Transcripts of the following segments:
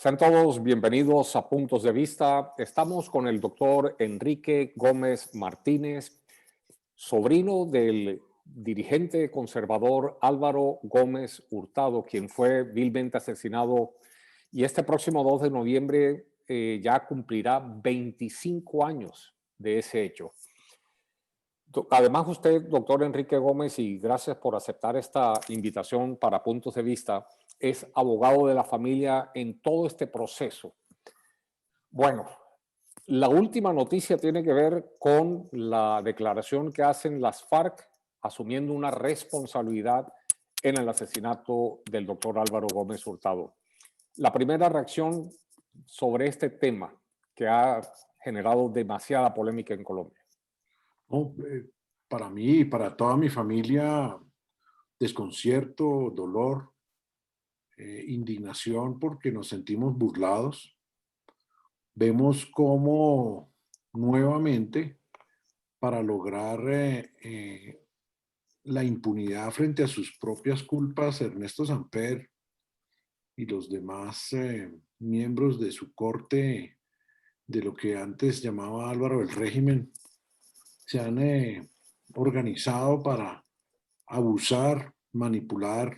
Sean todos bienvenidos a Puntos de Vista. Estamos con el doctor Enrique Gómez Martínez, sobrino del dirigente conservador Álvaro Gómez Hurtado, quien fue vilmente asesinado y este próximo 2 de noviembre ya cumplirá 25 años de ese hecho. Además, usted, doctor Enrique Gómez, y gracias por aceptar esta invitación para Puntos de Vista, es abogado de la familia en todo este proceso. Bueno, la última noticia tiene que ver con la declaración que hacen las FARC asumiendo una responsabilidad en el asesinato del doctor Álvaro Gómez Hurtado. La primera reacción sobre este tema que ha generado demasiada polémica en Colombia. No, para mí y para toda mi familia, desconcierto, dolor, indignación porque nos sentimos burlados. Vemos cómo nuevamente, para lograr la impunidad frente a sus propias culpas, Ernesto Samper y los demás miembros de su corte, de lo que antes llamaba Álvaro del régimen, se han organizado para abusar, manipular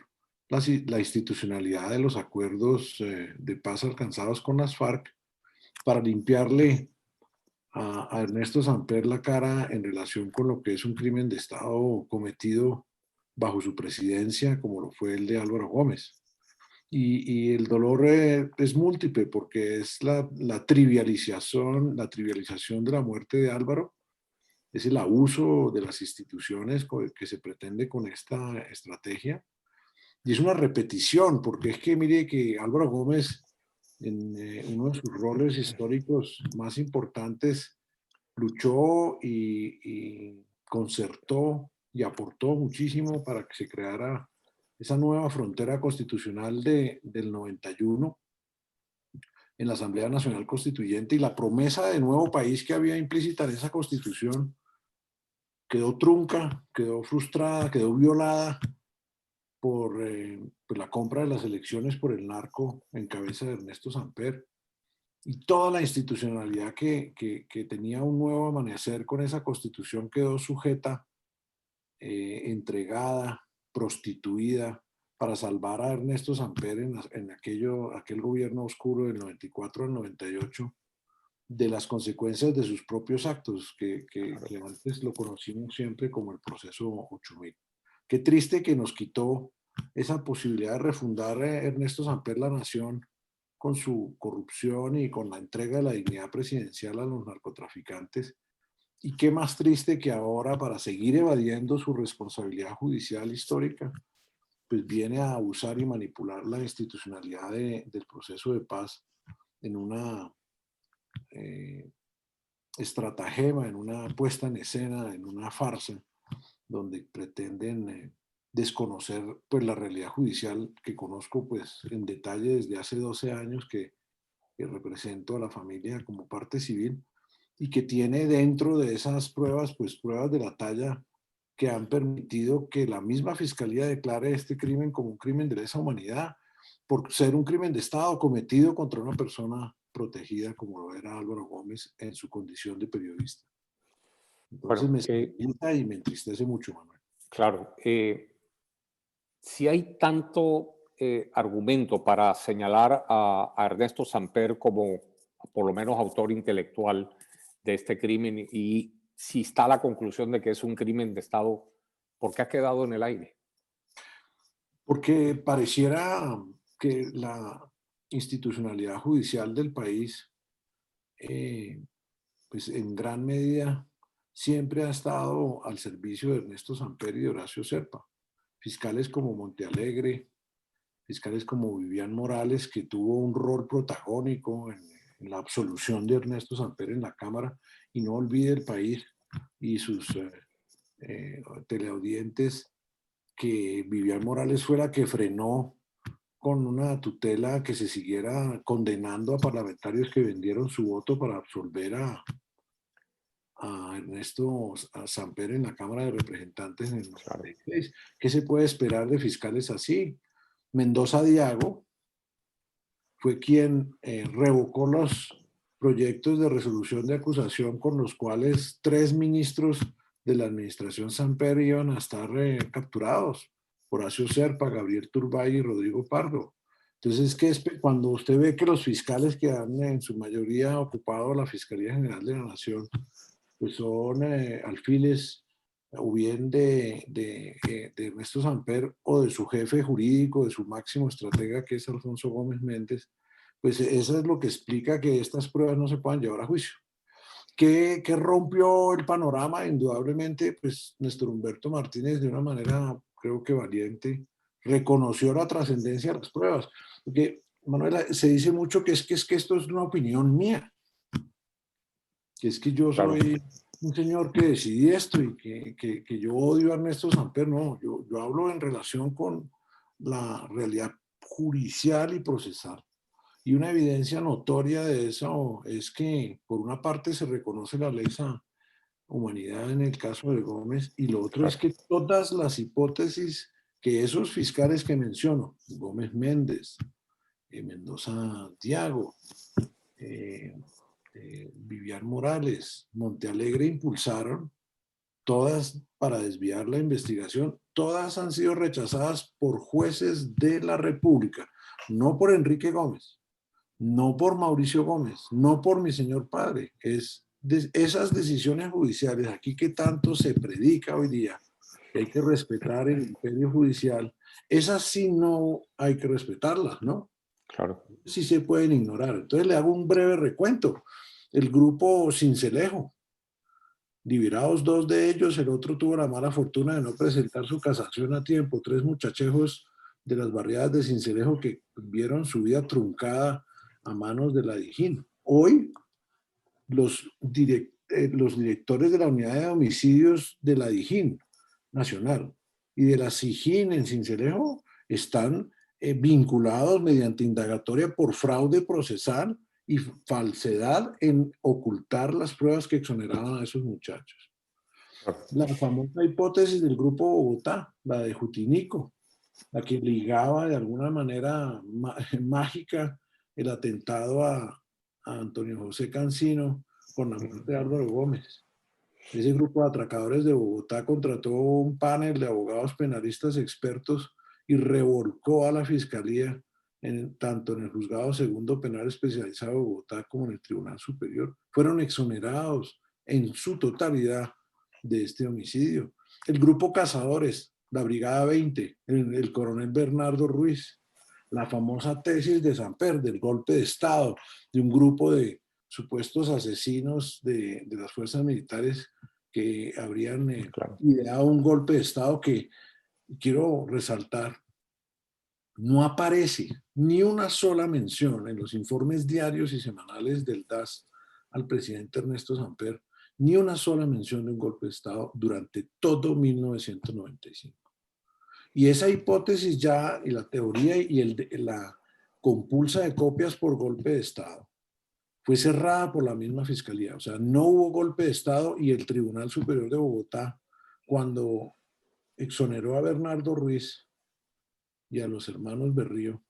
la institucionalidad de los acuerdos de paz alcanzados con las FARC para limpiarle a Ernesto Samper la cara en relación con lo que es un crimen de Estado cometido bajo su presidencia, como lo fue el de Álvaro Gómez. Y el dolor es múltiple porque es la trivialización de la muerte de Álvaro, es el abuso de las instituciones que se pretende con esta estrategia. Y es una repetición, porque es que mire que Álvaro Gómez, en uno de sus roles históricos más importantes, luchó y concertó y aportó muchísimo para que se creara esa nueva frontera constitucional del 91 en la Asamblea Nacional Constituyente, y la promesa de nuevo país que había implícita en esa constitución quedó trunca, quedó frustrada, quedó violada por pues la compra de las elecciones por el narco en cabeza de Ernesto Samper, y toda la institucionalidad que tenía un nuevo amanecer con esa constitución quedó sujeta, entregada, prostituida, para salvar a Ernesto Samper en aquel gobierno oscuro del 94 al 98, de las consecuencias de sus propios actos, que antes lo conocimos siempre como el proceso 8000. Qué triste que nos quitó esa posibilidad de refundar Ernesto Samper la nación con su corrupción y con la entrega de la dignidad presidencial a los narcotraficantes. Y qué más triste que ahora, para seguir evadiendo su responsabilidad judicial histórica, pues viene a abusar y manipular la institucionalidad del proceso de paz en una eh, estratagema, en una puesta en escena, en una farsa, donde pretenden desconocer pues la realidad judicial que conozco pues en detalle desde hace 12 años que represento a la familia como parte civil, y que tiene dentro de esas pruebas pues pruebas de la talla que han permitido que la misma fiscalía declare este crimen como un crimen de lesa humanidad por ser un crimen de Estado cometido contra una persona protegida como lo era Álvaro Gómez en su condición de periodista. Entonces Bueno, me escandaliza y me entristece mucho, Manuel. claro, si hay tanto argumento para señalar a Ernesto Samper como por lo menos autor intelectual de este crimen y si está la conclusión de que es un crimen de Estado, ¿por qué ha quedado en el aire? Porque pareciera que la institucionalidad judicial del país, eh, pues en gran medida, siempre ha estado al servicio de Ernesto Samper y de Horacio Serpa. Fiscales como Montealegre, fiscales como Vivian Morales, que tuvo un rol protagónico en la absolución de Ernesto Samper en la Cámara, y no olvide el país y sus teleaudientes que Vivian Morales fue la que frenó con una tutela que se siguiera condenando a parlamentarios que vendieron su voto para absolver a Ernesto Samper en la Cámara de Representantes en el Claro. 96. ¿Qué se puede esperar de fiscales así? Mendoza Diago fue quien revocó los proyectos de resolución de acusación con los cuales 3 ministros de la administración Samper iban a estar capturados: Horacio Serpa, Gabriel Turbay y Rodrigo Pardo. Entonces, cuando usted ve que los fiscales que han en su mayoría ocupado la Fiscalía General de la Nación, pues son alfiles o bien de Ernesto Samper o de su jefe jurídico, de su máximo estratega, que es Alfonso Gómez Méndez, pues eso es lo que explica que estas pruebas no se puedan llevar a juicio. ¿Qué rompió el panorama? Indudablemente, pues Néstor Humberto Martínez, de una manera creo que valiente, reconoció la trascendencia de las pruebas. Porque, Manuela, se dice mucho que es que esto es una opinión mía, que es que yo Claro. soy un señor que decidí esto y que yo odio a Ernesto Samper. No, yo hablo en relación con la realidad judicial y procesal. Y una evidencia notoria de eso es que, por una parte, se reconoce la lesa humanidad en el caso de Gómez, y lo otro es Claro. que todas las hipótesis que esos fiscales que menciono, Gómez Méndez, Mendoza Tiago, Vivian Morales, Montealegre, impulsaron, todas para desviar la investigación, todas han sido rechazadas por jueces de la República, no por Enrique Gómez, no por Mauricio Gómez, no por mi señor padre. Esas decisiones judiciales, aquí que tanto se predica hoy día, que hay que respetar el imperio judicial, esas sí no hay que respetarlas, ¿no? Claro. Sí se pueden ignorar. Entonces le hago un breve recuento. El grupo Sincelejo, liberados 2 de ellos, el otro tuvo la mala fortuna de no presentar su casación a tiempo. 3 muchachejos de las barriadas de Sincelejo que vieron su vida truncada a manos de la Dijín. Hoy, los directores de la unidad de homicidios de la Dijín Nacional y de la SIJÍN en Sincelejo están vinculados mediante indagatoria por fraude procesal y falsedad en ocultar las pruebas que exoneraban a esos muchachos. Claro. La famosa hipótesis del Grupo Bogotá, la de Jutinico, la que ligaba de alguna manera mágica el atentado a Antonio José Cancino con la muerte de Álvaro Gómez. Ese grupo de atracadores de Bogotá contrató un panel de abogados penalistas expertos y revolcó a la fiscalía tanto en el Juzgado Segundo Penal Especializado de Bogotá como en el Tribunal Superior. Fueron exonerados en su totalidad de este homicidio. El grupo Cazadores, la Brigada 20, el coronel Bernardo Ruiz, la famosa tesis de Samper del golpe de Estado, de un grupo de supuestos asesinos de las fuerzas militares que habrían Claro. ideado un golpe de Estado que, quiero resaltar, no aparece ni una sola mención en los informes diarios y semanales del DAS al presidente Ernesto Samper, ni una sola mención de un golpe de Estado durante todo 1995. Y esa hipótesis ya, y la teoría y la compulsa de copias por golpe de Estado, fue cerrada por la misma fiscalía. O sea, no hubo golpe de Estado, y el Tribunal Superior de Bogotá, cuando exoneró a Bernardo Ruiz y a los hermanos Berrío,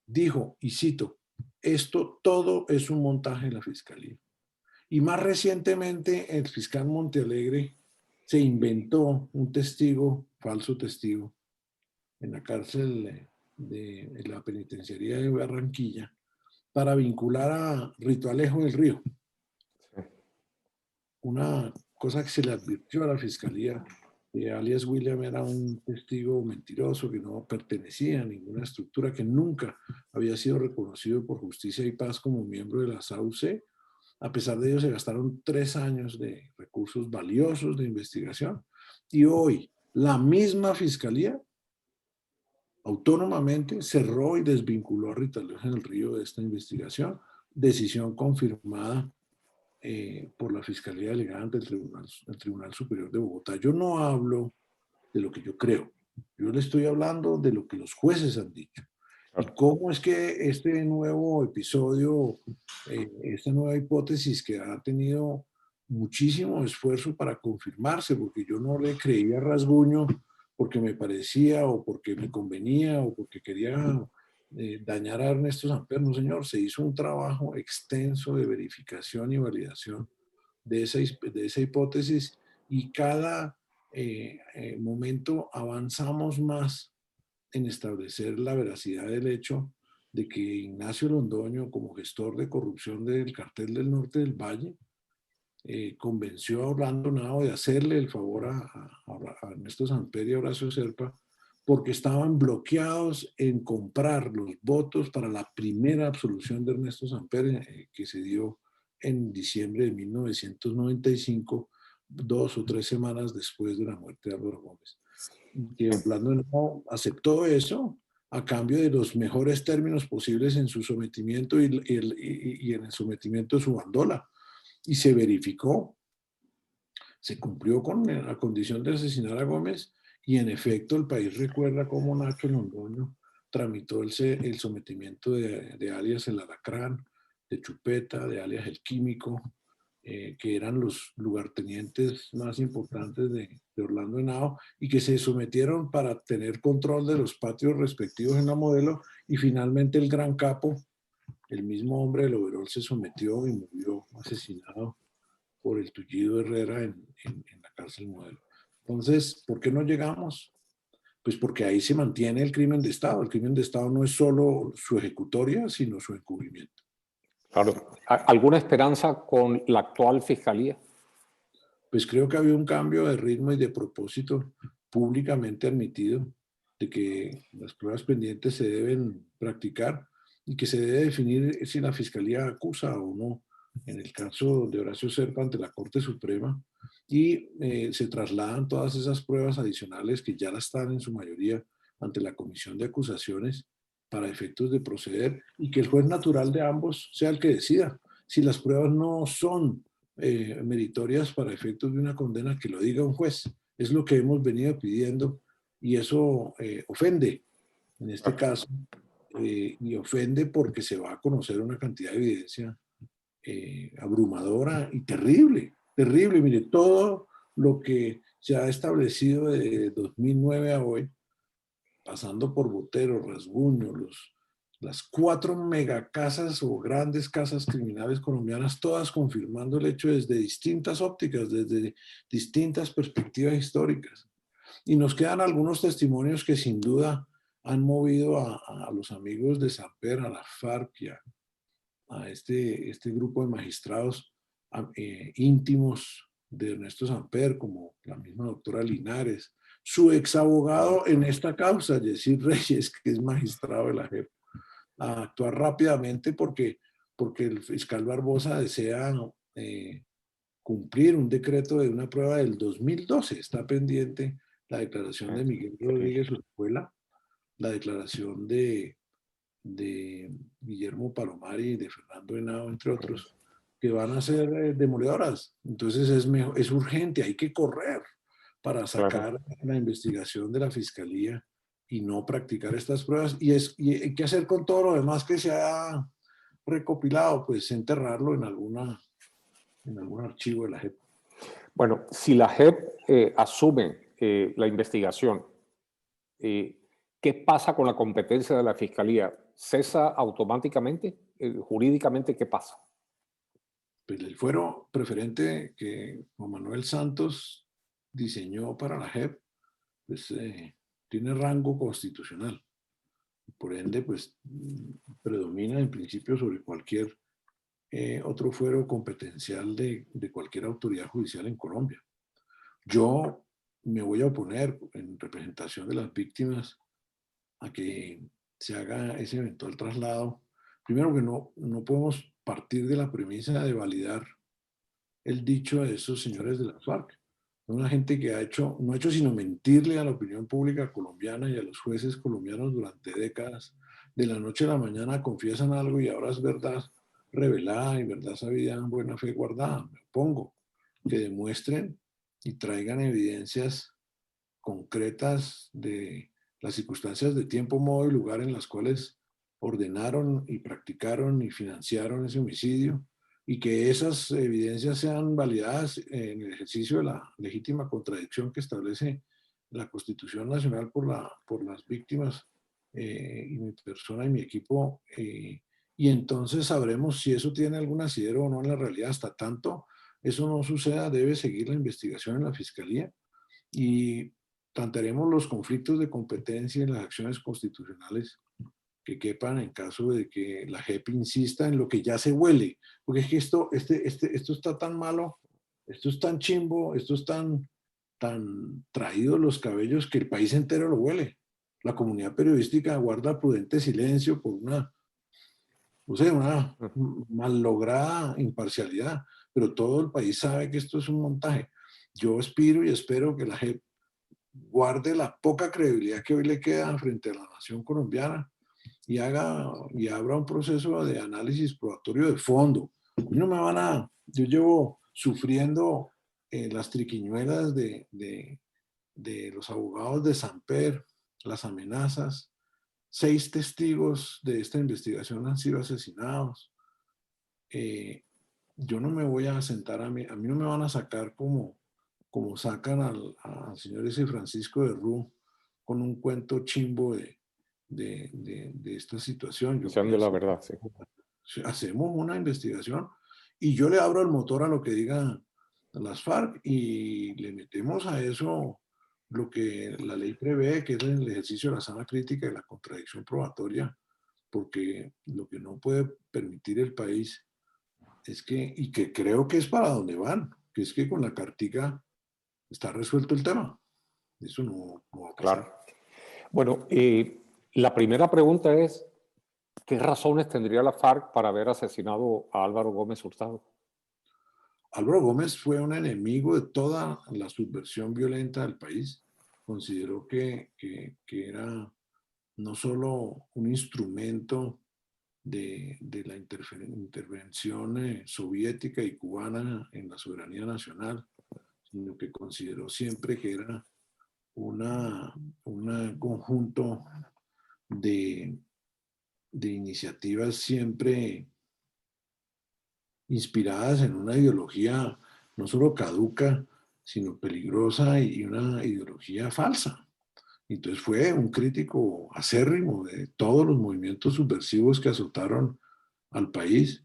dijo, y cito, esto todo es un montaje de la fiscalía. Y más recientemente, el fiscal Montealegre se inventó un testigo, falso testigo, en la cárcel de la penitenciaría de Barranquilla, para vincular a Rito Alejo del Río. Sí. Una cosa que se le advirtió a la fiscalía, que alias William era un testigo mentiroso, que no pertenecía a ninguna estructura, que nunca había sido reconocido por Justicia y Paz como miembro de la SAUC. A pesar de ello, se gastaron 3 años de recursos valiosos de investigación. Y hoy, la misma fiscalía autónomamente cerró y desvinculó a Rita Alejo del Río de esta investigación, decisión confirmada por la Fiscalía Delegada ante el Tribunal Superior de Bogotá. Yo no hablo de lo que yo creo, yo le estoy hablando de lo que los jueces han dicho. Y Claro. cómo es que este nuevo episodio, esta nueva hipótesis que ha tenido muchísimo esfuerzo para confirmarse, porque yo no le creía a Rasguño porque me parecía o porque me convenía o porque quería dañar a Ernesto Samper. No, señor, se hizo un trabajo extenso de verificación y validación de esa hipótesis, y cada momento avanzamos más en establecer la veracidad del hecho de que Ignacio Londoño, como gestor de corrupción del Cartel del Norte del Valle, convenció a Orlando Nao de hacerle el favor a Ernesto Samper y a Horacio Serpa, porque estaban bloqueados en comprar los votos para la primera absolución de Ernesto Samper, que se dio en diciembre de 1995, 2 o 3 semanas después de la muerte de Álvaro Gómez. Que Orlando Nao aceptó eso a cambio de los mejores términos posibles en su sometimiento y en el sometimiento de su bandola. Y se verificó, se cumplió con la condición de asesinar a Gómez, y en efecto el país recuerda cómo Nacho Londoño tramitó el sometimiento de alias El Alacrán, de Chupeta, de alias El Químico, que eran los lugartenientes más importantes de Orlando Henao, y que se sometieron para tener control de los patios respectivos en la Modelo, y finalmente el gran capo, el mismo hombre del overol, se sometió y murió asesinado por el Tullido Herrera en la cárcel Modelo. Entonces, ¿por qué no llegamos? Pues porque ahí se mantiene el crimen de Estado. El crimen de Estado no es solo su ejecutoria, sino su encubrimiento. Claro. ¿Alguna esperanza con la actual fiscalía? Pues creo que había un cambio de ritmo y de propósito públicamente admitido de que las pruebas pendientes se deben practicar y que se debe definir si la fiscalía acusa o no, en el caso de Horacio Serpa ante la Corte Suprema, y se trasladan todas esas pruebas adicionales que ya las están en su mayoría ante la Comisión de Acusaciones para efectos de proceder, y que el juez natural de ambos sea el que decida. Si las pruebas no son meritorias para efectos de una condena, que lo diga un juez. Es lo que hemos venido pidiendo, y eso ofende en este caso, y ofende porque se va a conocer una cantidad de evidencia abrumadora y terrible, terrible. Mire, todo lo que se ha establecido de 2009 a hoy, pasando por Botero, Rasguño, las 4 megacasas o grandes casas criminales colombianas, todas confirmando el hecho desde distintas ópticas, desde distintas perspectivas históricas. Y nos quedan algunos testimonios que sin duda han movido a los amigos de Samper, a la FARC y a este grupo de magistrados íntimos de Ernesto Samper, como la misma doctora Linares, su exabogado en esta causa, Yesid Reyes, que es magistrado de la JEP, a actuar rápidamente porque el fiscal Barbosa desea cumplir un decreto de una prueba del 2012. Está pendiente la declaración de Miguel Rodríguez Urcuela, la declaración de Guillermo Palomari y de Fernando Henao, entre otros, que van a ser demoledoras. Entonces es urgente, hay que correr para sacar la investigación de la fiscalía y no practicar estas pruebas. Y hay que hacer con todo lo demás que se ha recopilado, pues enterrarlo en algún archivo de la JEP. Bueno, si la JEP asume la investigación, ¿qué pasa con la competencia de la Fiscalía? ¿Cesa automáticamente? ¿Jurídicamente qué pasa? Pues el fuero preferente que Juan Manuel Santos diseñó para la JEP, pues tiene rango constitucional. Por ende, pues predomina en principio sobre cualquier otro fuero competencial de cualquier autoridad judicial en Colombia. Yo me voy a oponer en representación de las víctimas a que se haga ese eventual traslado. Primero que no podemos partir de la premisa de validar el dicho de esos señores de las FARC. Una gente que no ha hecho sino mentirle a la opinión pública colombiana y a los jueces colombianos durante décadas. De la noche a la mañana confiesan algo y ahora es verdad revelada y verdad sabida en buena fe guardada. Me opongo. Que demuestren y traigan evidencias concretas de las circunstancias de tiempo, modo y lugar en las cuales ordenaron y practicaron y financiaron ese homicidio, y que esas evidencias sean validadas en el ejercicio de la legítima contradicción que establece la Constitución Nacional por las víctimas y mi persona y mi equipo, y entonces sabremos si eso tiene algún asidero o no en la realidad. Hasta tanto eso no suceda, debe seguir la investigación en la Fiscalía y plantearemos los conflictos de competencia en las acciones constitucionales que quepan en caso de que la JEP insista en lo que ya se huele. Porque es que esto está tan malo, esto es tan chimbo, esto es tan traído los cabellos que el país entero lo huele. La comunidad periodística guarda prudente silencio por una, no sé, una mal lograda imparcialidad, pero todo el país sabe que esto es un montaje. Yo aspiro y espero que la JEP guarde la poca credibilidad que hoy le queda frente a la nación colombiana y abra un proceso de análisis probatorio de fondo. No me van a, yo llevo sufriendo las triquiñuelas de los abogados de Samper, las amenazas. 6 testigos de esta investigación han sido asesinados. Yo no me voy a sentar a mí no me van a sacar como sacan al señor ese Francisco de Rú con un cuento chimbo de esta situación. Yo Sean de la pienso verdad, sí. que hacemos una investigación y yo le abro el motor a lo que digan las FARC y le metemos a eso lo que la ley prevé, que es el ejercicio de la sana crítica y la contradicción probatoria, porque lo que no puede permitir el país es que, y que creo que es para donde van, que es que con la Cartica está resuelto el tema. Eso no va a pasar. Claro. Bueno, la primera pregunta es, ¿qué razones tendría la FARC para haber asesinado a Álvaro Gómez Hurtado? Álvaro Gómez fue un enemigo de toda la subversión violenta del país. Consideró que era no solo un instrumento de la intervención soviética y cubana en la soberanía nacional, sino que consideró siempre que era un conjunto de, de iniciativas siempre inspiradas en una ideología no solo caduca, sino peligrosa y una ideología falsa. Entonces fue un crítico acérrimo de todos los movimientos subversivos que azotaron al país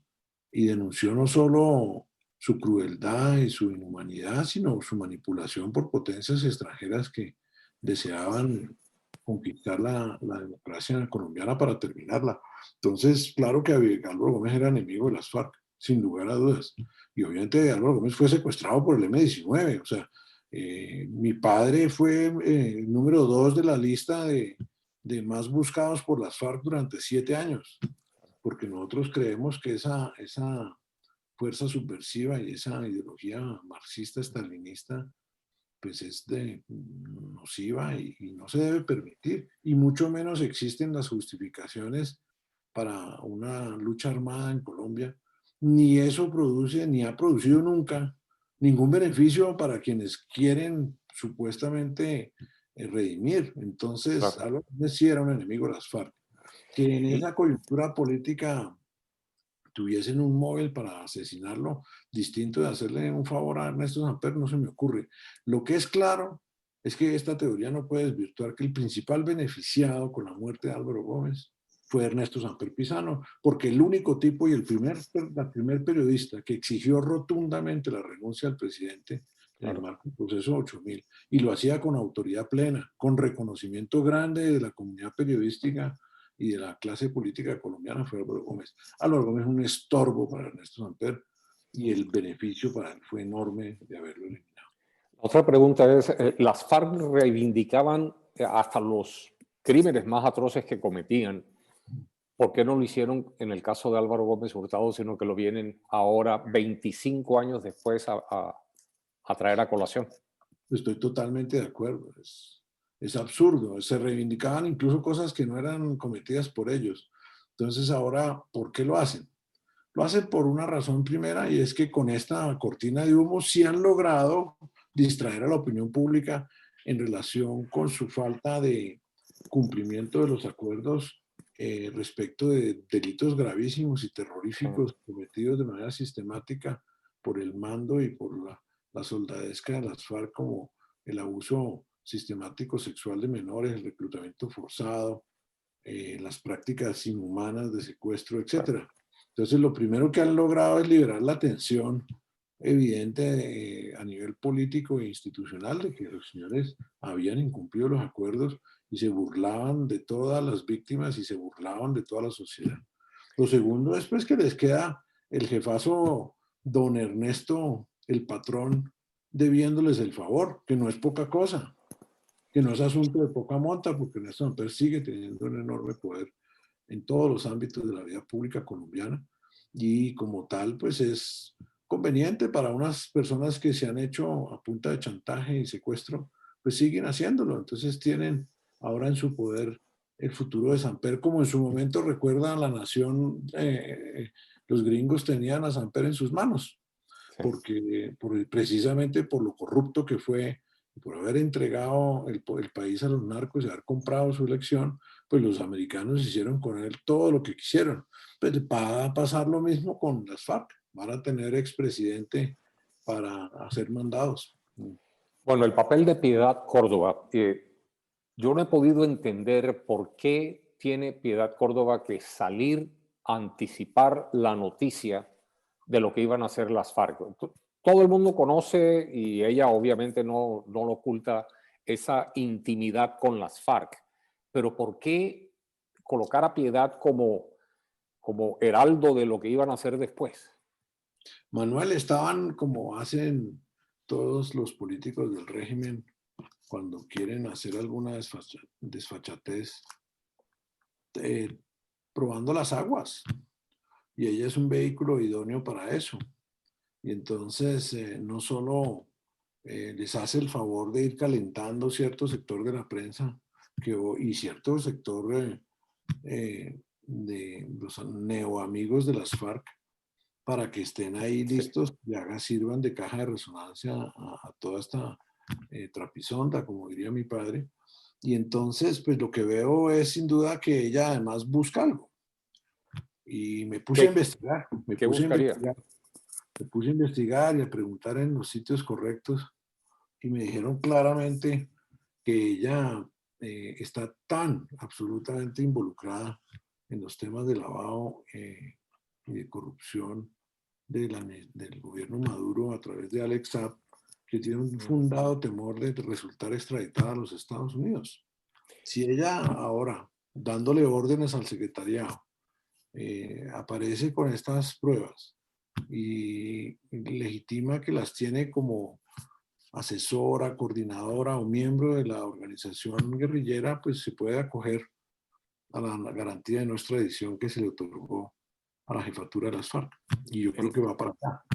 y denunció no solo su crueldad y su inhumanidad, sino su manipulación por potencias extranjeras que deseaban conquistar la democracia colombiana para terminarla. Entonces, claro que Álvaro Gómez era enemigo de las FARC, sin lugar a dudas. Y obviamente Álvaro Gómez fue secuestrado por el M-19, o sea, mi padre fue el número 2 de la lista de más buscados por las FARC durante 7 años, porque nosotros creemos que esa fuerza subversiva y esa ideología marxista-estalinista pues es nociva y no se debe permitir, y mucho menos existen las justificaciones para una lucha armada en Colombia, ni eso produce, ni ha producido nunca ningún beneficio para quienes quieren supuestamente redimir. Entonces, Claro. Álvaro Gómez sí era un enemigo de las FARC. Que en Y, esa coyuntura política tuviesen un móvil para asesinarlo, distinto de hacerle un favor a Ernesto Samper, no se me ocurre. Lo que es claro es que esta teoría no puede desvirtuar que el principal beneficiado con la muerte de Álvaro Gómez fue Ernesto Samper Pizano, porque el único tipo y el primer periodista que exigió rotundamente la renuncia al presidente en el claro. marco del proceso 8000, y lo hacía con autoridad plena, con reconocimiento grande de la comunidad periodística y de la clase política colombiana, fue Álvaro Gómez. Álvaro Gómez es un estorbo para Ernesto Samper y el beneficio para él fue enorme de haberlo eliminado. Otra pregunta es, ¿las FARC reivindicaban hasta los crímenes más atroces que cometían? ¿Por qué no lo hicieron en el caso de Álvaro Gómez Hurtado, sino que lo vienen ahora, 25 años después, a traer a colación? Estoy totalmente de acuerdo. Es absurdo. Se reivindicaban incluso cosas que no eran cometidas por ellos. Entonces ahora, ¿por qué lo hacen? Lo hacen por una razón primera, y es que con esta cortina de humo sí han logrado distraer a la opinión pública en relación con su falta de cumplimiento de los acuerdos respecto de delitos gravísimos y terroríficos cometidos de manera sistemática por el mando y por la soldadesca de las FARC, como el abuso sistemático sexual de menores, el reclutamiento forzado, las prácticas inhumanas de secuestro, etc. Entonces, lo primero que han logrado es liberar la tensión evidente a nivel político e institucional de que los señores habían incumplido los acuerdos y se burlaban de todas las víctimas y se burlaban de toda la sociedad. Lo segundo es pues que les queda el jefazo don Ernesto, el patrón, debiéndoles el favor, que no es poca cosa, que no es asunto de poca monta, porque Ernesto Samper sigue teniendo un enorme poder en todos los ámbitos de la vida pública colombiana y como tal pues es conveniente para unas personas que se han hecho a punta de chantaje y secuestro, pues siguen haciéndolo. Entonces tienen ahora en su poder el futuro de Samper, como en su momento recuerda la nación, los gringos tenían a Samper en sus manos, Sí. porque precisamente por lo corrupto que fue, por haber entregado el país a los narcos y haber comprado su elección, pues los americanos hicieron con él todo lo que quisieron. Pues va a pasar lo mismo con las FARC, van a tener expresidente para hacer mandados. Bueno, el papel de Piedad Córdoba. Yo no he podido entender por qué tiene Piedad Córdoba que salir a anticipar la noticia de lo que iban a hacer las FARC. Todo el mundo conoce, y ella obviamente no lo oculta, esa intimidad con las FARC. Pero ¿por qué colocar a Piedad como heraldo de lo que iban a hacer después? Manuel, estaban como hacen todos los políticos del régimen cuando quieren hacer alguna desfachatez, eh, probando las aguas. Y ella es un vehículo idóneo para eso. Y entonces no solo les hace el favor de ir calentando cierto sector de la prensa y cierto sector de los neoamigos de las FARC para que estén ahí Sí. listos y sirvan de caja de resonancia a toda esta trapisonda, como diría mi padre. Y entonces, pues lo que veo es sin duda que ella además busca algo. Y me puse a ¿Qué, investigar, me qué puse a buscaría? investigar me puse a investigar y a preguntar en los sitios correctos y me dijeron claramente que ella está tan absolutamente involucrada en los temas de lavado y de corrupción del gobierno Maduro a través de Alex Saab, que tiene un fundado temor de resultar extraditada a los Estados Unidos. Si ella ahora, dándole órdenes al secretariado, aparece con estas pruebas y legitima que las tiene como asesora, coordinadora o miembro de la organización guerrillera, pues se puede acoger a la garantía de no extradición que se le otorgó a la jefatura de las FARC. Y yo creo En, que va para acá.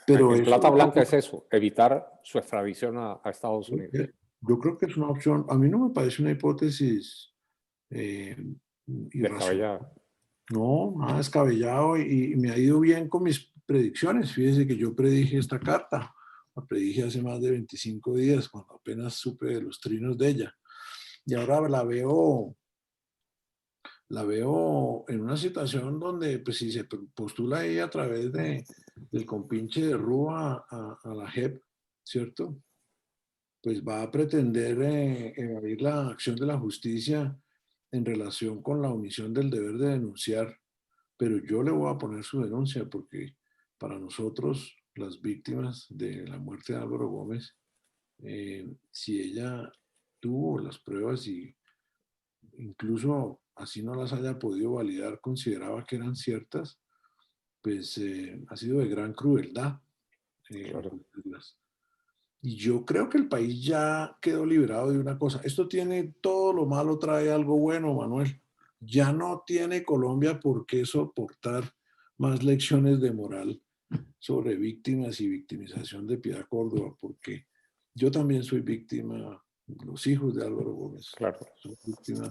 Pero en eso Plata Blanca es eso, evitar su extradición a Estados Unidos. yo creo que es una opción. A mí no me parece una hipótesis eh, irracional. Descabellada. No, nada descabellado y me ha ido bien con mis predicciones. Fíjese que yo predije esta carta, la predije hace más de 25 días, cuando apenas supe de los trinos de ella. Y ahora la veo en una situación donde, pues si se postula ahí a través del compinche de Rúa a la JEP, ¿cierto? Pues va a pretender evadir la acción de la justicia en relación con la omisión del deber de denunciar, pero yo le voy a poner su denuncia porque para nosotros, las víctimas de la muerte de Álvaro Gómez, si ella tuvo las pruebas y incluso así no las haya podido validar, consideraba que eran ciertas, pues ha sido de gran crueldad Claro. ocultarlas. Y yo creo que el país ya quedó liberado de una cosa. Esto tiene todo lo malo, trae algo bueno, Manuel. Ya no tiene Colombia por qué soportar más lecciones de moral sobre víctimas y victimización de Piedad Córdoba, porque yo también soy víctima, los hijos de Álvaro Gómez Claro. son víctimas,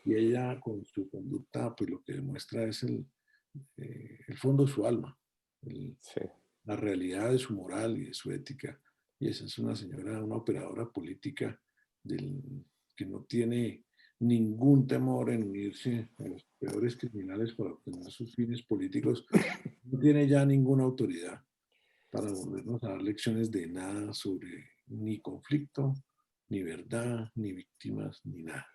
y ella con su conducta, pues lo que demuestra es el fondo de su alma, el, Sí. la realidad de su moral y de su ética. Y esa es una señora, una operadora política que no tiene ningún temor en unirse a los peores criminales para obtener sus fines políticos. No tiene ya ninguna autoridad para volvernos a dar lecciones de nada sobre ni conflicto, ni verdad, ni víctimas, ni nada.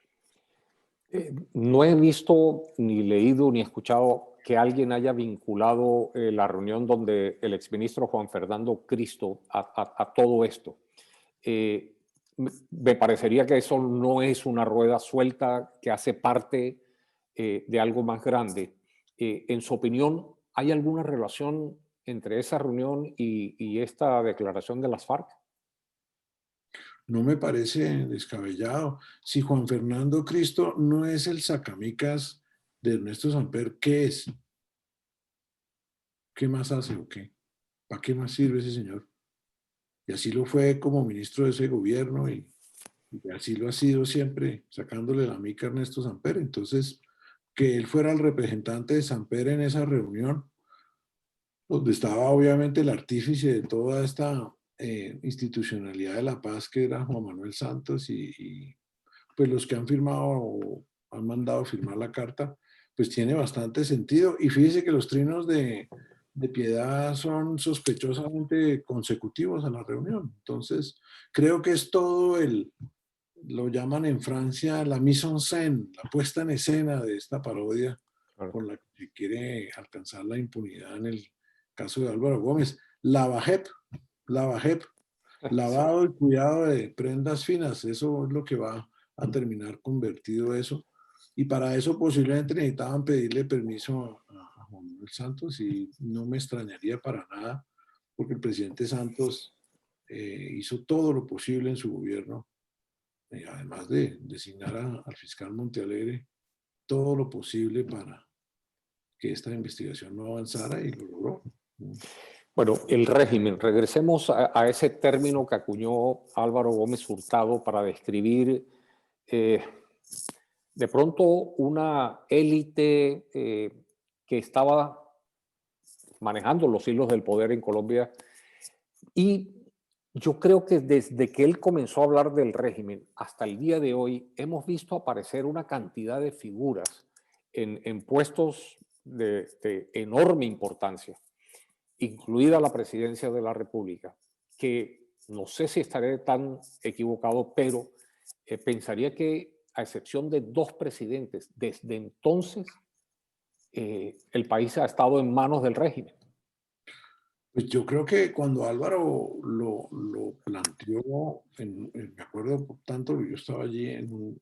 No he visto, ni leído, ni escuchado que alguien haya vinculado la reunión donde el exministro Juan Fernando Cristo a todo esto. Me parecería que eso no es una rueda suelta que hace parte de algo más grande. En su opinión, ¿hay alguna relación entre esa reunión y esta declaración de las FARC? No me parece descabellado. Si Juan Fernando Cristo no es el sacamicas de Ernesto Samper, ¿qué es? ¿Qué más hace o qué? ¿Para qué más sirve ese señor? Y así lo fue como ministro de ese gobierno y así lo ha sido siempre, sacándole la mica a Ernesto Samper. Entonces, que él fuera el representante de Samper en esa reunión, donde estaba obviamente el artífice de toda esta institucionalidad de la paz, que era Juan Manuel Santos, pues los que han firmado o han mandado firmar la carta, pues tiene bastante sentido. Y fíjese que los trinos de Piedad son sospechosamente consecutivos a la reunión. Entonces, creo que es todo lo llaman en Francia la mise en scène, la puesta en escena de esta parodia Claro. con la que se quiere alcanzar la impunidad en el caso de Álvaro Gómez. La BAJEP, Sí. lavado y cuidado de prendas finas, eso es lo que va a terminar convertido eso. Y para eso posiblemente necesitaban pedirle permiso a Juan Manuel Santos y no me extrañaría para nada, porque el presidente Santos hizo todo lo posible en su gobierno, además de designar al fiscal Montealegre, todo lo posible para que esta investigación no avanzara y lo logró. Bueno, el régimen. Regresemos a ese término que acuñó Álvaro Gómez Hurtado para describir eh, de pronto una élite que estaba manejando los hilos del poder en Colombia. Y yo creo que desde que él comenzó a hablar del régimen hasta el día de hoy, hemos visto aparecer una cantidad de figuras en puestos de enorme importancia, incluida la presidencia de la República, que no sé si estaré tan equivocado, pero pensaría que a excepción de dos presidentes, desde entonces el país ha estado en manos del régimen. Pues yo creo que cuando Álvaro lo planteó, me acuerdo tanto, yo estaba allí en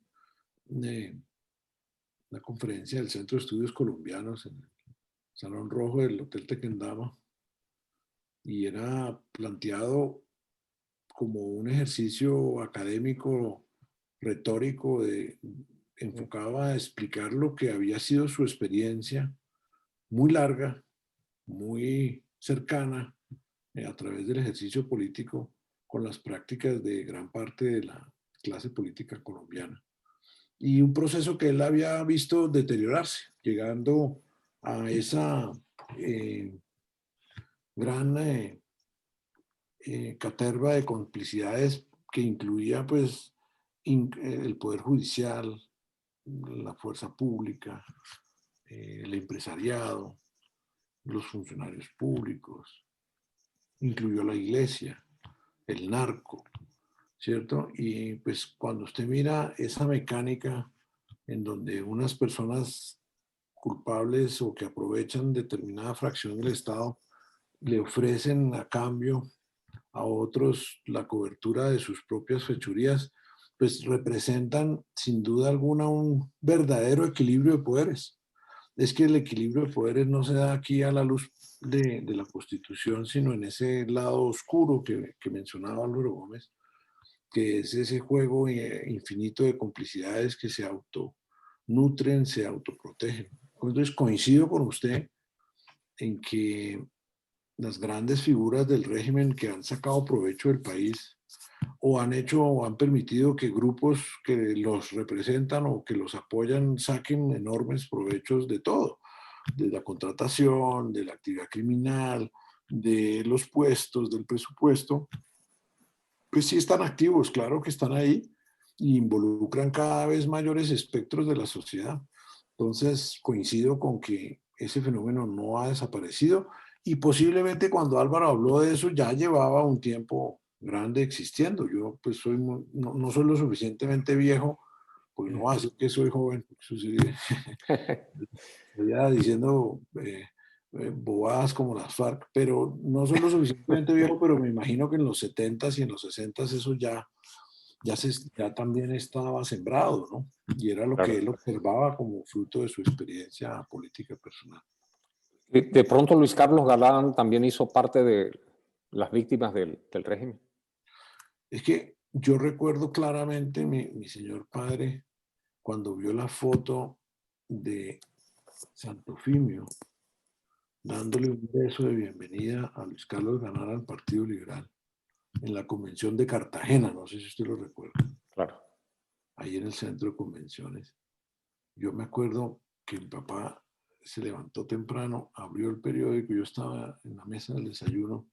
una conferencia del Centro de Estudios Colombianos en el Salón Rojo del Hotel Tequendama, y era planteado como un ejercicio académico, retórico, enfocado a explicar lo que había sido su experiencia muy larga, muy cercana, a través del ejercicio político con las prácticas de gran parte de la clase política colombiana. Y un proceso que él había visto deteriorarse, llegando a esa eh, gran caterva de complicidades que incluía pues el Poder Judicial, la fuerza pública, el empresariado, los funcionarios públicos, incluyó la iglesia, el narco, ¿cierto? Y pues cuando usted mira esa mecánica en donde unas personas culpables o que aprovechan determinada fracción del Estado le ofrecen a cambio a otros la cobertura de sus propias fechurías, pues representan sin duda alguna un verdadero equilibrio de poderes. Es que el equilibrio de poderes no se da aquí a la luz de la Constitución, sino en ese lado oscuro que mencionaba Álvaro Gómez, que es ese juego infinito de complicidades que se autonutren, se autoprotegen. Entonces coincido con usted en que las grandes figuras del régimen que han sacado provecho del país o han hecho o han permitido que grupos que los representan o que los apoyan saquen enormes provechos de todo, de la contratación, de la actividad criminal, de los puestos, del presupuesto, pues sí están activos, claro que están ahí y involucran cada vez mayores espectros de la sociedad. Entonces, coincido con que ese fenómeno no ha desaparecido y posiblemente cuando Álvaro habló de eso ya llevaba un tiempo grande existiendo. Yo pues no soy lo suficientemente viejo porque no voy a decir que soy joven, porque eso sería, estaría diciendo bobadas como las FARC, pero no soy lo suficientemente viejo, pero me imagino que en los 70s y en los 60s eso ya también estaba sembrado, ¿no? Y era lo que Claro. él observaba como fruto de su experiencia política personal. De pronto Luis Carlos Galán también hizo parte de las víctimas del régimen. Es que yo recuerdo claramente mi señor padre cuando vio la foto de Santofimio dándole un beso de bienvenida a Luis Carlos Galán al Partido Liberal en la convención de Cartagena, no sé si usted lo recuerda, Claro. ahí en el centro de convenciones. Yo me acuerdo que mi papá se levantó temprano, abrió el periódico, yo estaba en la mesa del desayuno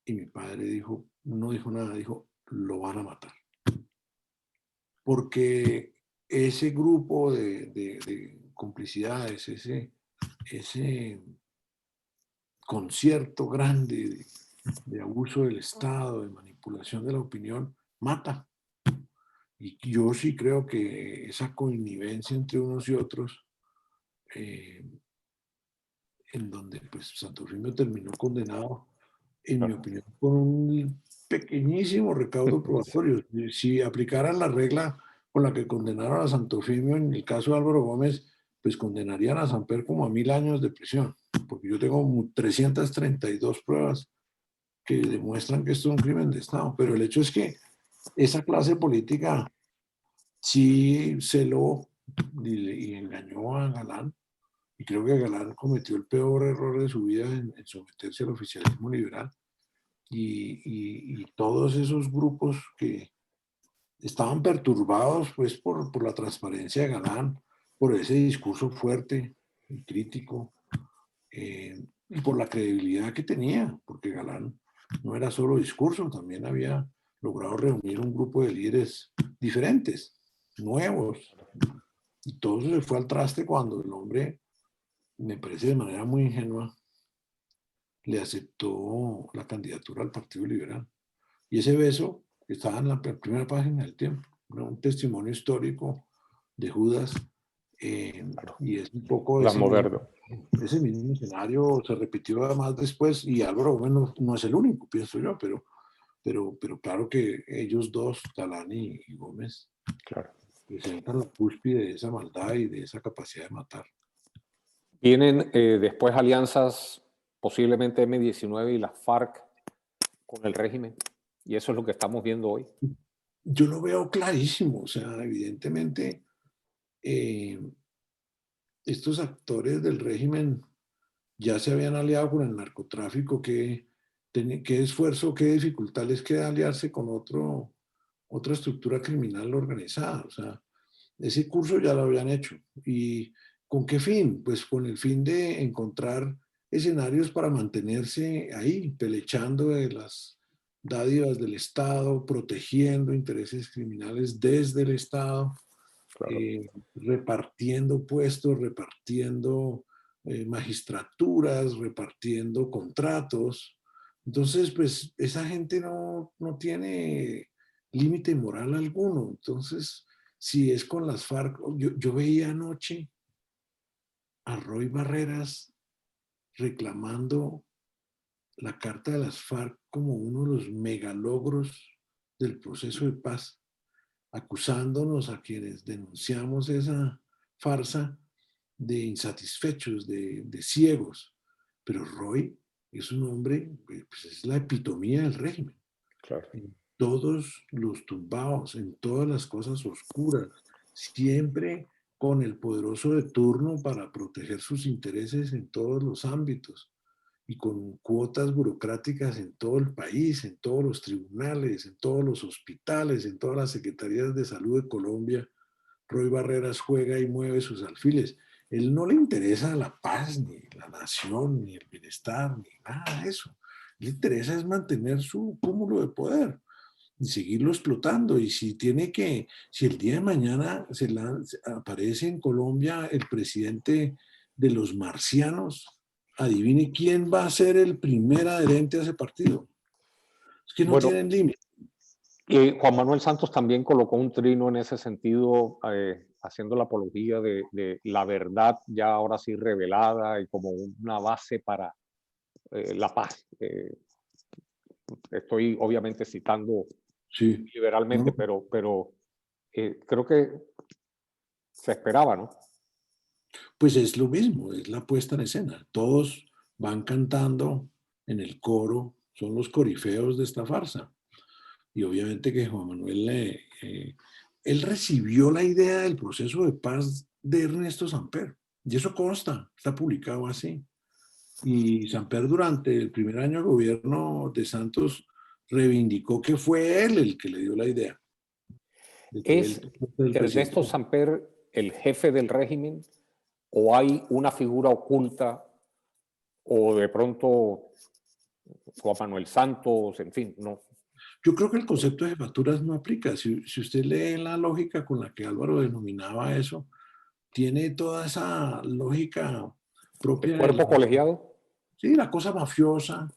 y mi padre dijo, no dijo nada, dijo, lo van a matar. Porque ese grupo de complicidades, ese concierto grande de abuso del Estado, de manipulación de la opinión, mata. Y yo sí creo que esa connivencia entre unos y otros, eh, en donde pues Santofimio terminó condenado, en mi Claro. opinión, con un pequeñísimo recaudo probatorio. Si aplicaran la regla con la que condenaron a Santofimio en el caso de Álvaro Gómez, pues condenarían a Samper como a 1000 años de prisión, porque yo tengo 332 pruebas que demuestran que esto es un crimen de Estado. Pero el hecho es que esa clase política sí celó y engañó a Galán, y creo que Galán cometió el peor error de su vida en someterse al oficialismo liberal. Y todos esos grupos que estaban perturbados pues por la transparencia de Galán, por ese discurso fuerte y crítico, y por la credibilidad que tenía, porque Galán no era solo discurso, también había logrado reunir un grupo de líderes diferentes, nuevos, y todo eso se fue al traste cuando el hombre, me parece de manera muy ingenua, le aceptó la candidatura al Partido Liberal. Y ese beso estaba en la primera página del Tiempo, ¿no? Un testimonio histórico de Judas, Claro. y es un poco La moderno. ese mismo escenario se repitió además después, y Álvaro Gómez no es el único, pienso yo, pero claro que ellos dos, Galán y Gómez, Claro. presentan la cúspide de esa maldad y de esa capacidad de matar. Vienen después alianzas, posiblemente M-19 y las FARC con el régimen. Y eso es lo que estamos viendo hoy. Yo lo veo clarísimo, o sea, evidentemente eh, estos actores del régimen ya se habían aliado con el narcotráfico, qué esfuerzo, qué dificultad les queda aliarse con otra estructura criminal organizada. O sea, ese curso ya lo habían hecho. ¿Y con qué fin? Pues con el fin de encontrar escenarios para mantenerse ahí, pelechando de las dádivas del Estado, protegiendo intereses criminales desde el Estado, Claro. repartiendo puestos, repartiendo magistraturas, repartiendo contratos. Entonces, pues esa gente no tiene límite moral alguno. Entonces, si es con las FARC, yo veía anoche a Roy Barreras reclamando la carta de las FARC como uno de los megalogros del proceso de paz, acusándonos a quienes denunciamos esa farsa de insatisfechos, de ciegos. Pero Roy es un hombre, pues es la epitomía del régimen. Claro. En todos los tumbados, en todas las cosas oscuras, siempre con el poderoso de turno para proteger sus intereses en todos los ámbitos y con cuotas burocráticas en todo el país, en todos los tribunales, en todos los hospitales, en todas las secretarías de salud de Colombia. Roy Barreras juega y mueve sus alfiles. Él no le interesa la paz, ni la nación, ni el bienestar, ni nada de eso. Le interesa es mantener su cúmulo de poder y seguirlo explotando. Y si el día de mañana aparece en Colombia el presidente de los marcianos, adivine quién va a ser el primer adherente a ese partido. Es que no Bueno, tienen límite. Y Juan Manuel Santos también colocó un trino en ese sentido, haciendo la apología de la verdad ya ahora sí revelada y como una base para la paz. Estoy obviamente citando Sí, liberalmente, no, pero creo que se esperaba, ¿no? pues es lo mismo, es la puesta en escena. Todos van cantando en el coro, son los corifeos de esta farsa. Y obviamente que Juan Manuel, él recibió la idea del proceso de paz de Ernesto Samper. Y eso consta, está publicado así. Y Samper durante el primer año de gobierno de Santos reivindicó que fue él el que le dio la idea de que él ¿Es el presidente. Ernesto Samper el jefe del régimen o hay una figura oculta o de pronto Juan Manuel Santos, en fin, no? Yo creo que el concepto de jefaturas no aplica. Si usted lee la lógica con la que Álvaro denominaba eso, tiene toda esa lógica ¿El propia de cuerpo colegiado? sí, la cosa mafiosa,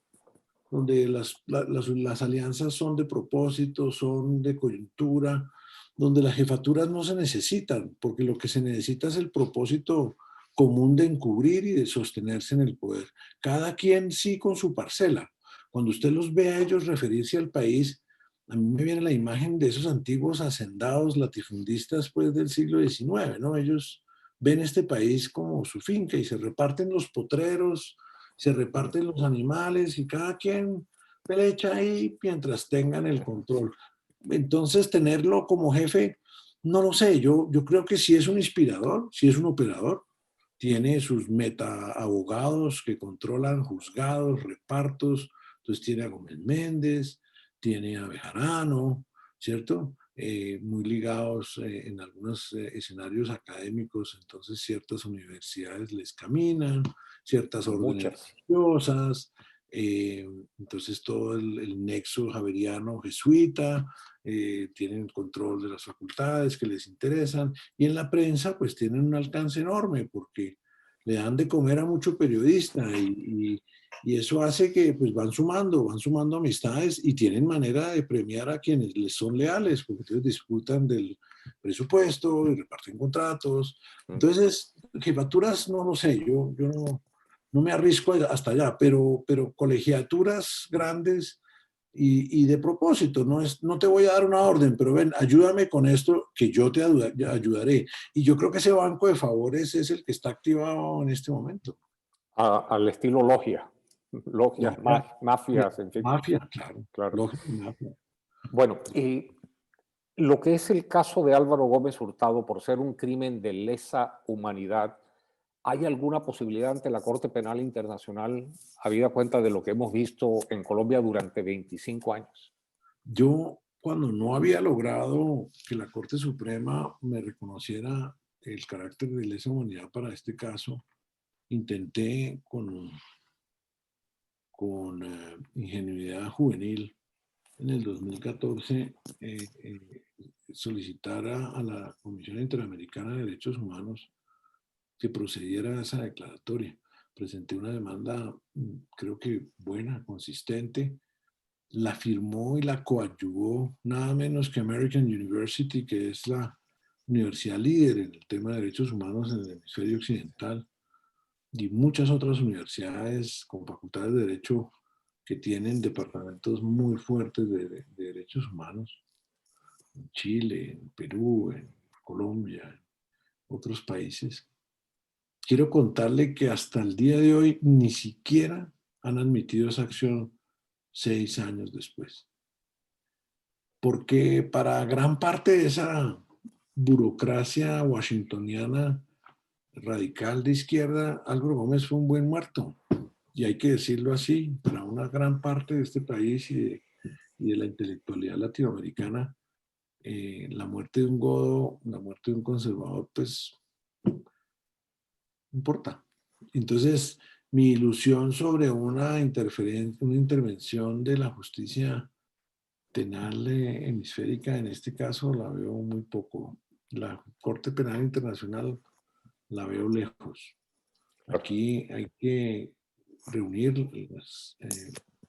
donde las alianzas son de propósito, son de coyuntura, donde las jefaturas no se necesitan, porque lo que se necesita es el propósito común de encubrir y de sostenerse en el poder. Cada quien sí con su parcela. Cuando usted los ve a ellos referirse al país, a mí me viene la imagen de esos antiguos hacendados latifundistas pues, del siglo XIX, ¿no? Ellos ven este país como su finca y se reparten los potreros, se reparten los animales y cada quien pelecha ahí mientras tengan el control. Entonces, tenerlo como jefe, no lo sé, yo creo que sí es un inspirador, sí es un operador, tiene sus meta abogados que controlan juzgados, repartos, entonces tiene a Gómez Méndez, tiene a Bejarano, ¿cierto? Muy ligados en algunos escenarios académicos, entonces ciertas universidades les caminan, ciertas órdenes Muchas. religiosas, eh, entonces todo el nexo javeriano jesuita, tienen el control de las facultades que les interesan, y en la prensa pues tienen un alcance enorme porque le dan de comer a mucho periodista y eso hace que pues van sumando amistades y tienen manera de premiar a quienes les son leales, porque ellos disfrutan del presupuesto y reparten contratos. Entonces, jefaturas, no lo sé, yo no me arrisco hasta allá, pero colegiaturas grandes y de propósito, no te voy a dar una orden, pero ven, ayúdame con esto que yo te ayudaré. Y yo creo que ese banco de favores es el que está activado en este momento. Al estilo logia, logias, Logia, mafias, en fin, mafia, claro. claro. Logia y mafia. Bueno, lo que es el caso de Álvaro Gómez Hurtado por ser un crimen de lesa humanidad, ¿hay alguna posibilidad ante la Corte Penal Internacional, habida cuenta de lo que hemos visto en Colombia durante 25 años? Yo, cuando no había logrado que la Corte Suprema me reconociera el carácter de lesa humanidad para este caso, intenté con ingenuidad juvenil en el 2014 solicitar a la Comisión Interamericana de Derechos Humanos que procediera a esa declaratoria. Presenté una demanda, creo que buena, consistente. La firmó y la coadyuvó nada menos que American University, que es la universidad líder en el tema de derechos humanos en el hemisferio occidental, y muchas otras universidades con facultades de derecho que tienen departamentos muy fuertes de derechos humanos, en Chile, en Perú, en Colombia, en otros países. Quiero contarle que hasta el día de hoy ni siquiera han admitido esa acción 6 años después. Porque para gran parte de esa burocracia washingtoniana radical de izquierda, Álvaro Gómez fue un buen muerto. Y hay que decirlo así, para una gran parte de este país y de la intelectualidad latinoamericana, la muerte de un godo, la muerte de un conservador, pues no importa. Entonces, mi ilusión sobre una intervención de la justicia penal hemisférica, en este caso, la veo muy poco. La Corte Penal Internacional la veo lejos. Aquí hay que reunir las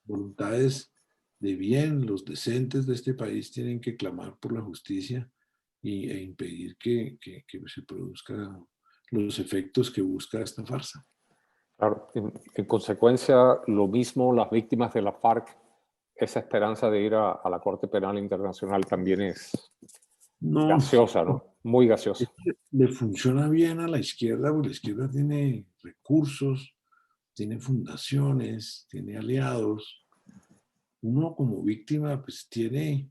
voluntades de bien, los decentes de este país tienen que clamar por la justicia e impedir que se produzcan los efectos que busca esta farsa. Claro, en consecuencia, lo mismo las víctimas de la FARC, esa esperanza de ir a la Corte Penal Internacional también es No, gaseosa, ¿no? Muy gaseosa. le funciona bien a la izquierda, porque la izquierda tiene recursos, tiene fundaciones, tiene aliados. Uno como víctima pues tiene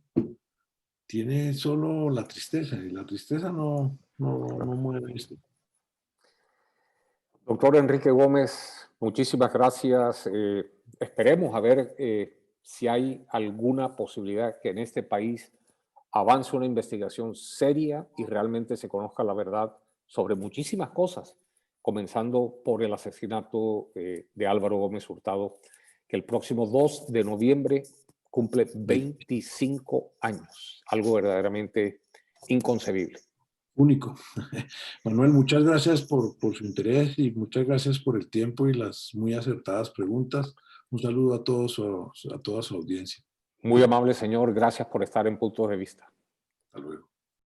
solo la tristeza, y la tristeza no mueve esto. Doctor Enrique Gómez, muchísimas gracias. Esperemos a ver si hay alguna posibilidad que en este país avance una investigación seria y realmente se conozca la verdad sobre muchísimas cosas, comenzando por el asesinato de Álvaro Gómez Hurtado, que el próximo 2 de noviembre cumple 25 años, algo verdaderamente inconcebible. Único. Manuel, muchas gracias por su interés y muchas gracias por el tiempo y las muy acertadas preguntas. Un saludo a todos, a toda su audiencia. Muy amable, señor. Gracias por estar en Puntos de Vista. Hasta luego.